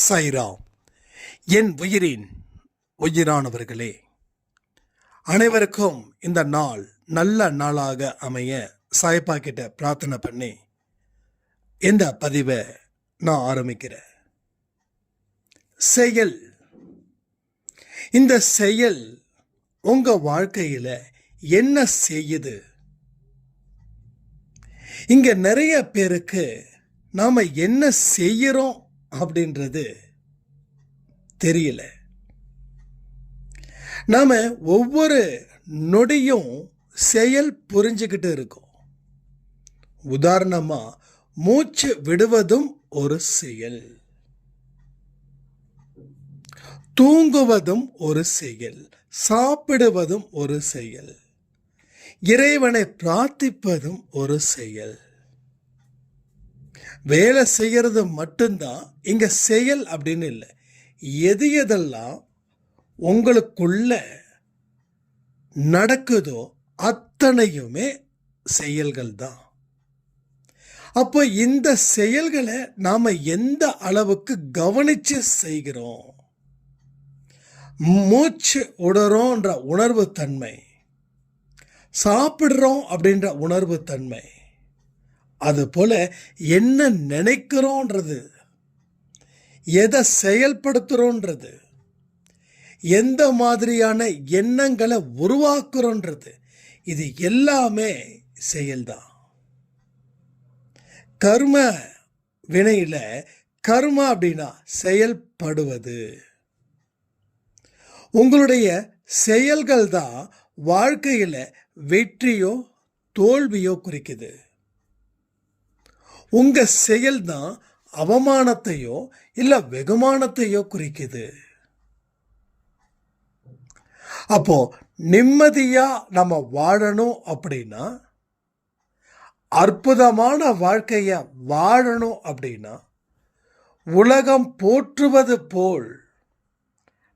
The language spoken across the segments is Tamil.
சாய்ராம். என் உயிரின் உயிரானவர்களே, அனைவருக்கும் இந்த நாள் நல்ல நாளாக அமைய சாய்ப்பா கிட்ட பிரார்த்தனை பண்ணி இந்த பதிவை நான் ஆரம்பிக்கிறேன். செயல். இந்த செயல் உங்க வாழ்க்கையில என்ன செய்யுது? இங்க நிறைய பேருக்கு நாம என்ன செய்யறோம் அப்படின்றது தெரியல. நாம ஒவ்வொரு நொடியும் செயல் புரிஞ்சுக்கிட்டு இருக்கோம். உதாரணமா, மூச்சு விடுவதும் ஒரு செயல், தூங்குவதும் ஒரு செயல், சாப்பிடுவதும் ஒரு செயல், இறைவனை பிரார்த்திப்பதும் ஒரு செயல். வேலை செய்யறது மட்டும்தான் இங்க செயல் அப்படின்னு இல்லை. எது எதெல்லாம் உங்களுக்குள்ள நடக்குதோ அத்தனையுமே செயல்கள் தான். அப்போ இந்த செயல்களை நாம எந்த அளவுக்கு கவனிச்சு செய்கிறோம்? மூச்சு விடுறோன்ற உணர்வு தன்மை, சாப்பிடுறோம் அப்படின்ற உணர்வு தன்மை, அது போல என்ன நினைக்கிறோன்றது, எதை செயல்படுத்துறோன்றது, எந்த மாதிரியான எண்ணங்களை உருவாக்குறோன்றது, இது எல்லாமே செயல்தான். கர்ம வினையில கர்மா அப்படின்னா செயல்படுவது. உங்களுடைய செயல்கள் தான் வாழ்க்கையில வெற்றியோ தோல்வியோ குறிக்குது. உங்க செயல் தான் அவமானத்தையோ இல்ல வெகுமானத்தையோ குறிக்குது. அப்போ நிம்மதியா நம்ம வாழணும் அப்படின்னா, அற்புதமான வாழ்க்கைய வாழணும் அப்படின்னா, உலகம் போற்றுவது போல்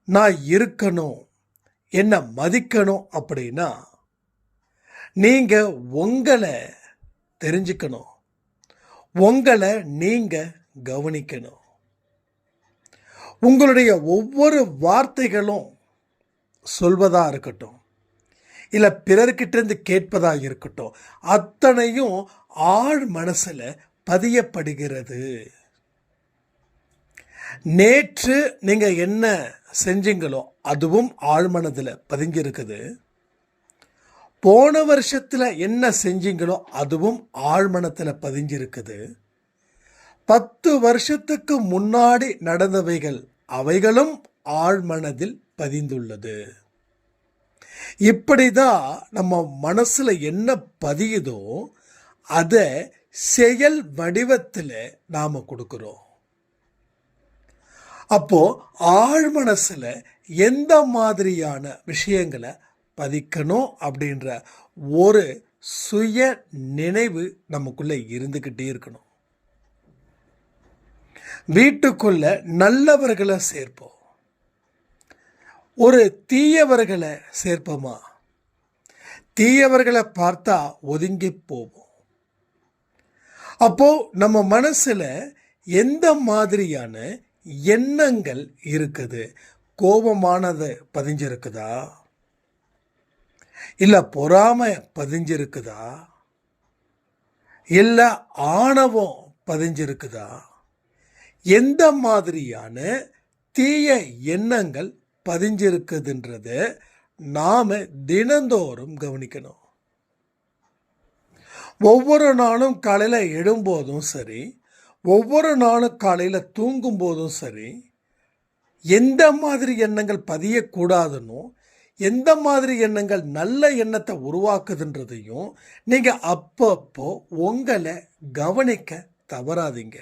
நான் இருக்கணும், என்ன மதிக்கணும் அப்படின்னா, நீங்க உங்களை தெரிஞ்சுக்கணும், உங்களை நீங்க கவனிக்கணும். உங்களுடைய ஒவ்வொரு வார்த்தைகளும் சொல்வதா இருக்கட்டும், இல்ல பிறர்கிட்ட இருந்து கேட்பதா இருக்கட்டும், அத்தனையும் ஆழ் மனசுல பதியப்படுகிறது. நேற்று நீங்க என்ன செஞ்சீங்களோ அதுவும் ஆழ்மனதுல பதிஞ்சிருக்குது. போன வருஷத்துல என்ன செஞ்சீங்களோ அதுவும் ஆழ்மனத்துல பதிஞ்சிருக்குது. 10 வருஷத்துக்கு முன்னாடி நடந்தவைகள் அவைகளும் ஆழ்மனதில் பதிந்துள்ளது. இப்படிதான் நம்ம மனசுல என்ன பதியுதோ அதை செயல் வடிவத்தில் நாம கொடுக்கிறோம். அப்போ ஆழ்மனசுல எந்த மாதிரியான விஷயங்களை பதிக்கணும் அப்படின்ற ஒரு சுய நினைவு நமக்குள்ள இருந்துகிட்டே இருக்கணும். வீட்டுக்குள்ள நல்லவர்களை சேர்ப்போம், ஒரு தீயவர்களை சேர்ப்போமா? தீயவர்களை பார்த்தா ஒதுங்கி போவோம். அப்போ நம்ம மனசுல எந்த மாதிரியான எண்ணங்கள் இருக்குது? கோபமானது பதிஞ்சிருக்குதா, இல்ல பொறாமை பதிஞ்சிருக்குதா, இல்ல ஆணவம் பதிஞ்சிருக்குதா? எந்த மாதிரியான தீய எண்ணங்கள் பதிஞ்சிருக்குதுன்றத நாம தினந்தோறும் கவனிக்கணும். ஒவ்வொரு நாளும் காலையில எழும்போதும் சரி, ஒவ்வொரு நாளும் காலையில தூங்கும் போதும் சரி, எந்த மாதிரி எண்ணங்கள் பதியக்கூடாதுன்னு, எந்த மாதிரி எண்ணங்கள் நல்ல எண்ணத்தை உருவாக்குதுன்றதையும் நீங்க அப்பப்போ உங்களை கவனிக்க தவறாதீங்க.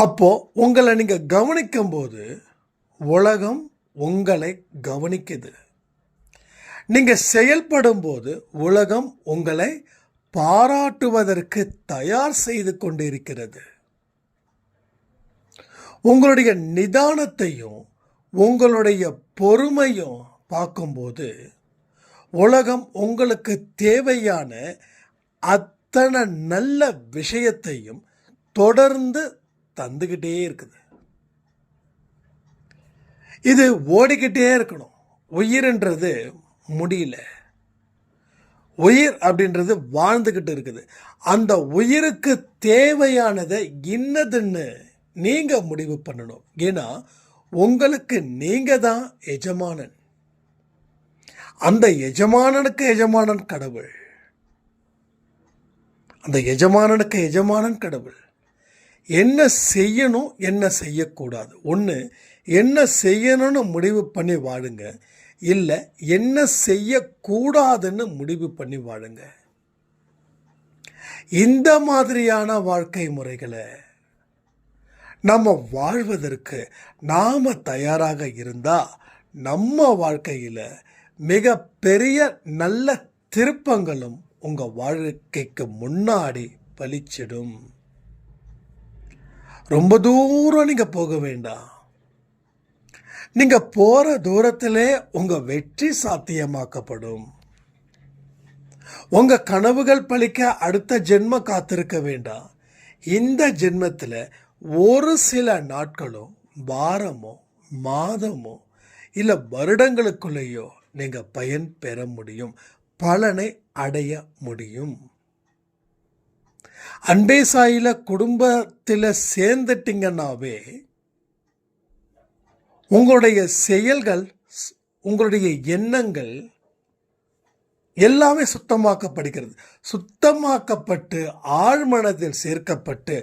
அப்போ உங்களை நீங்க கவனிக்கும் போது உலகம் உங்களை கவனிக்குது. நீங்க செயல்படும் போது உலகம் உங்களை பாராட்டுவதற்கு தயார் செய்து கொண்டிருக்கிறது. உங்களுடைய நிதானத்தையும் உங்களுடைய பொறுமையும் பார்க்கும்போது உலகம் உங்களுக்கு தேவையான அத்தனை நல்ல விஷயத்தையும் தொடர்ந்து தந்துக்கிட்டே இருக்குது. இது ஓடிக்கிட்டே இருக்கணும். உயிர்ன்றது முடியல. உயிர் அப்படின்றது வாழ்ந்துக்கிட்டு இருக்குது. அந்த உயிருக்கு தேவையானதை இன்னதுன்னு நீங்க முடிவு பண்ணணும். ஏன்னா உங்களுக்கு நீங்க தான் எஜமானன். அந்த எஜமானனுக்கு எஜமானன் கடவுள். அந்த எஜமானனுக்கு எஜமானன் கடவுள். என்ன செய்யணும் என்ன செய்யக்கூடாது, ஒன்று என்ன செய்யணும்னு முடிவு பண்ணி வாழுங்க, இல்லை என்ன செய்யக்கூடாதுன்னு முடிவு பண்ணி வாழுங்க. இந்த மாதிரியான வாழ்க்கை முறைகளை நம்ம வாழ்வதற்கு நாம் தயாராக இருந்தால் நம்ம வாழ்க்கையில் மிக பெரிய நல்ல திருப்பங்களும் உங்கள் வாழ்க்கைக்கு முன்னாடி பலிச்சிடும். ரொம்ப தூரம் நீங்கள் போக வேண்டாம். நீங்கள் போகிற தூரத்திலே உங்கள் வெற்றி சாத்தியமாக்கப்படும். உங்கள் கனவுகள் பலிக்க அடுத்த ஜென்மம் காத்திருக்க வேண்டாம். இந்த ஜென்மத்தில் ஒரு சில நாட்களோ வாரமோ மாதமோ இல்லை வருடங்களுக்குள்ளேயோ நீங்கள் பயன் பெற முடியும், பலனை அடைய முடியும். அன்பே சாயில குடும்பத்தில் சேர்ந்துட்டீங்கன்னாவே உங்களுடைய செயல்கள், உங்களுடைய எண்ணங்கள் எல்லாமே சுத்தமாக்கப்படுகிறது. சுத்தமாக்கப்பட்டு ஆழ்மனதில் சேர்க்கப்பட்டு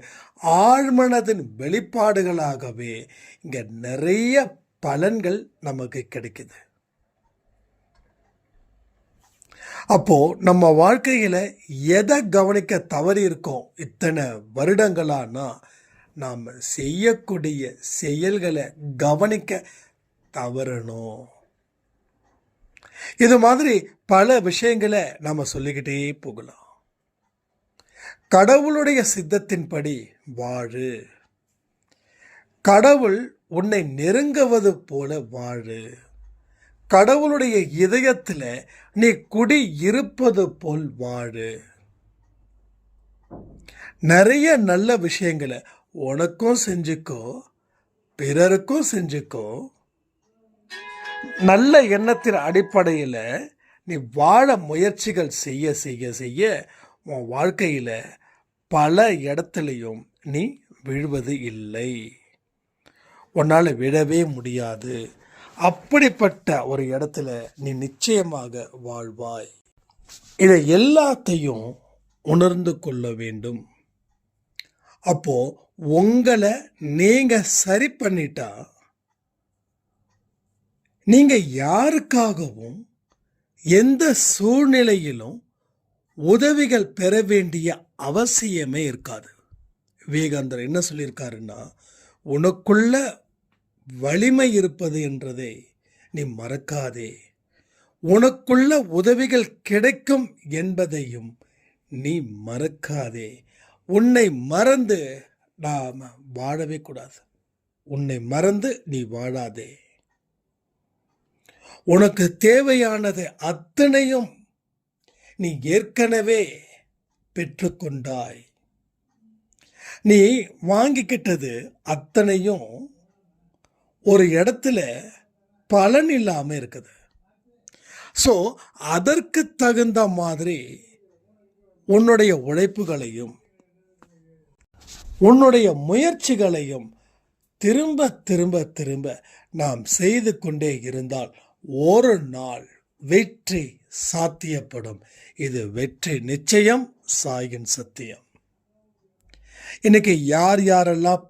ஆழ்மனதின் வெளிப்பாடுகளாகவே இங்கே நிறைய பலன்கள் நமக்கு கிடைக்குது. அப்போ நம்ம வாழ்க்கையில் எதை கவனிக்க தவறி இருக்கோம் இத்தனை வருடங்களானா, நாம் செய்யக்கூடிய செயல்களை கவனிக்க தவறணும். இது மாதிரி பல விஷயங்களை நாம் சொல்லிக்கிட்டே போகலாம். கடவுளுடைய சித்தத்தின்படி வாழு. கடவுள் உன்னை நெருங்குவது போல வாழு. கடவுளுடைய இதயத்தில் நீ குடி இருப்பது போல் வாழு. நிறைய நல்ல விஷயங்களை உனக்கும் செஞ்சுக்கோ, பிறருக்கும் செஞ்சுக்கோ. நல்ல எண்ணத்தின் அடிப்படையில் நீ வாழ முயற்சிகள் செய்ய செய்ய செய்ய உன் வாழ்க்கையில் பல இடத்துலையும் நீ விழுவது இல்லை. உன்னால் விழவே முடியாது. அப்படிப்பட்ட ஒரு இடத்துல நீ நிச்சயமாக வாழ்வாய். இதை எல்லாத்தையும் உணர்ந்து கொள்ள வேண்டும். அப்போ உங்களை நீங்க சரி பண்ணிட்டா நீங்க யாருக்காகவும் எந்த சூழ்நிலையிலும் உதவிகள் பெற வேண்டிய அவசியமே இருக்காது. விவேகானந்தர் என்ன சொல்லியிருக்காருன்னா, உனக்குள்ள வலிமை இருப்பது என்றதை நீ மறக்காதே, உனக்குள்ள உதவிகள் கிடைக்கும் என்பதையும் நீ மறக்காதே. உன்னை மறந்து நாம் வாழவே கூடாது. உன்னை மறந்து நீ வாழாதே. உனக்கு தேவையானது அத்தனையும் நீ ஏற்கனவே பெற்றுக்கொண்டாய். நீ வாங்கிக்கிட்டது அத்தனையும் ஒரு இடத்துல பலன் இல்லாமல் இருக்குது. ஸோ அதற்கு தகுந்த மாதிரி உன்னுடைய உழைப்புகளையும் உன்னுடைய முயற்சிகளையும் திரும்ப திரும்ப திரும்ப நாம் செய்து கொண்டே இருந்தால் ஒரு நாள் வெற்றி சாத்தியப்படும். இது வெற்றி நிச்சயம், சாயின் சத்தியம். இன்னைக்கு யார் யாரெல்லாம்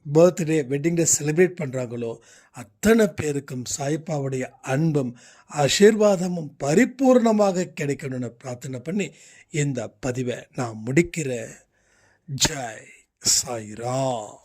பர்த்டே, வெட்டிங் டே செலிப்ரேட் பண்ணுறாங்களோ அத்தனை பேருக்கும் சாய்பாவுடைய அன்பும் ஆசீர்வாதமும் பரிபூர்ணமாக கிடைக்கணும்னு பிரார்த்தனை பண்ணி இந்த பதிவை நான் முடிக்கிறேன். ஜெய் சாய்ராம்.